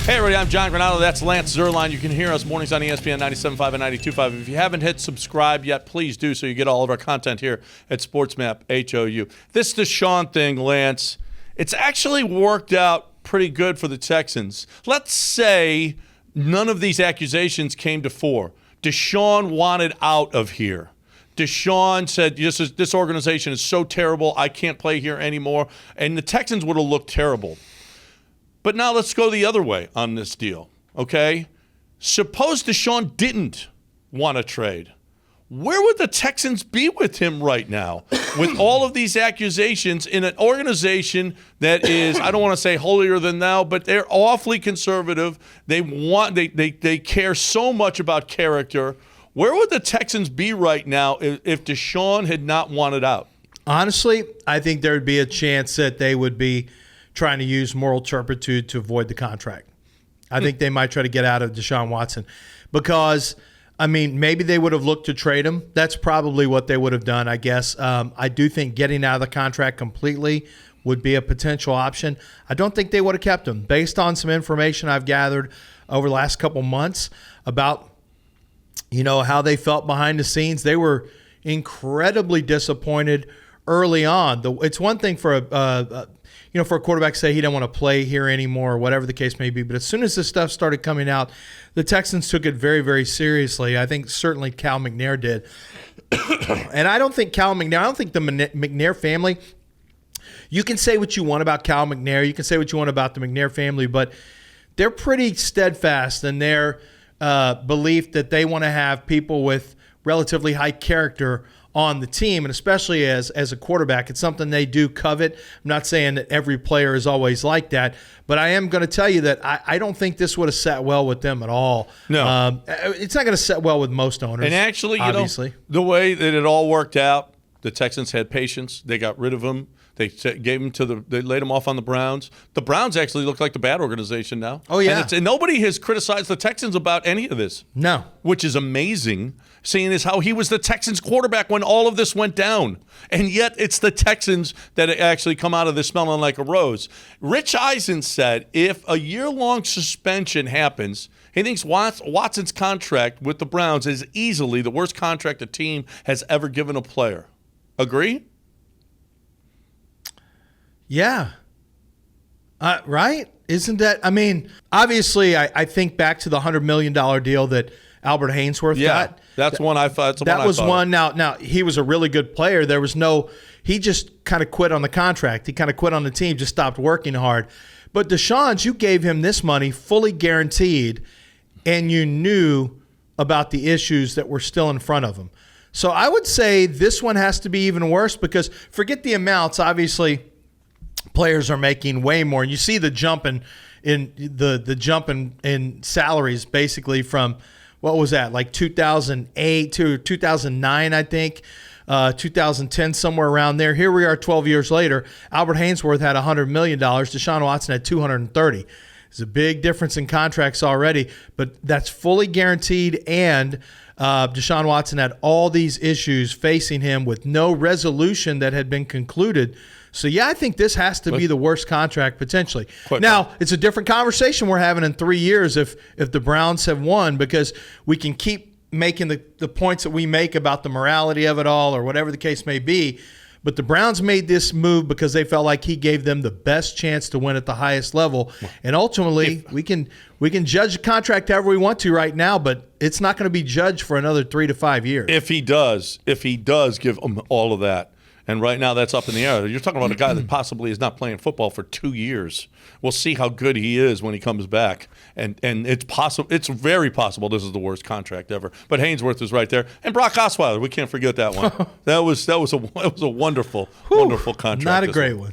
Hey, everybody, I'm John Granado. That's Lance Zerline. You can hear us mornings on ESPN 97.5 and 92.5. If you haven't hit subscribe yet, please do so you get all of our content here at SportsMap HOU. This Deshaun thing, Lance, it's actually worked out pretty good for the Texans. Let's say none of these accusations came to fore. Deshaun wanted out of here. Deshaun said, this organization is so terrible, I can't play here anymore. And the Texans would have looked terrible. But now let's go the other way on this deal, okay? Suppose Deshaun didn't want to trade. Where would the Texans be with him right now with all of these accusations in an organization that is, I don't want to say holier than thou, but they're awfully conservative. They care so much about character. Where would the Texans be right now if Deshaun had not wanted out? Honestly, I think there would be a chance that they would be trying to use moral turpitude to avoid the contract. I think they might try to get out of Deshaun Watson because, I mean, maybe they would have looked to trade him. That's probably what they would have done, I guess. I do think getting out of the contract completely would be a potential option. I don't think they would have kept him. Based on some information I've gathered over the last couple months about, how they felt behind the scenes, they were incredibly disappointed early on. It's one thing for for a quarterback to say he didn't want to play here anymore or whatever the case may be. But as soon as this stuff started coming out, the Texans took it very, very seriously. I think certainly Cal McNair did. And I don't think the McNair family, you can say what you want about Cal McNair. You can say what you want about the McNair family, but they're pretty steadfast in their belief that they want to have people with relatively high character on the team, and especially as a quarterback. It's something they do covet. I'm not saying that every player is always like that, but I am going to tell you that I don't think this would have sat well with them at all. No. It's not going to sit well with most owners. And actually, obviously, the way that it all worked out, the Texans had patience. They got rid of him. They laid him off on the Browns. The Browns actually look like the bad organization now. Oh, yeah. And nobody has criticized the Texans about any of this. No. Which is amazing, seeing as how he was the Texans quarterback when all of this went down. And yet it's the Texans that actually come out of this smelling like a rose. Rich Eisen said if a year-long suspension happens, he thinks Watson's contract with the Browns is easily the worst contract a team has ever given a player. Agree? Yeah. Right? Isn't that, obviously I think back to the $100 million deal that Albert Haynesworth got. That's one I thought. That was one. Now, he was a really good player. He just kind of quit on the contract. He kind of quit on the team, just stopped working hard. But Deshaun's, you gave him this money fully guaranteed, and you knew about the issues that were still in front of him. So I would say this one has to be even worse because forget the amounts. Obviously, players are making way more, and you see the jump in salaries basically from what was that, like 2008 to 2009, I think, 2010, somewhere around there. Here we are 12 years later. Albert Haynesworth had $100 million. Deshaun Watson had $230. There's a big difference in contracts already, but that's fully guaranteed, and Deshaun Watson had all these issues facing him with no resolution that had been concluded. So, yeah, I think this has to be the worst contract potentially. Now, it's a different conversation we're having in 3 years if the Browns have won, because we can keep making the points that we make about the morality of it all or whatever the case may be. But the Browns made this move because they felt like he gave them the best chance to win at the highest level. And ultimately, we can judge the contract however we want to right now, but it's not going to be judged for another 3 to 5 years. If he does give them all of that. And right now that's up in the air. You're talking about a guy that possibly is not playing football for 2 years. We'll see how good he is when he comes back. And it's possible. It's very possible this is the worst contract ever. But Haynesworth is right there. And Brock Osweiler, we can't forget that one. That was a wonderful, wonderful contract. Not a great one.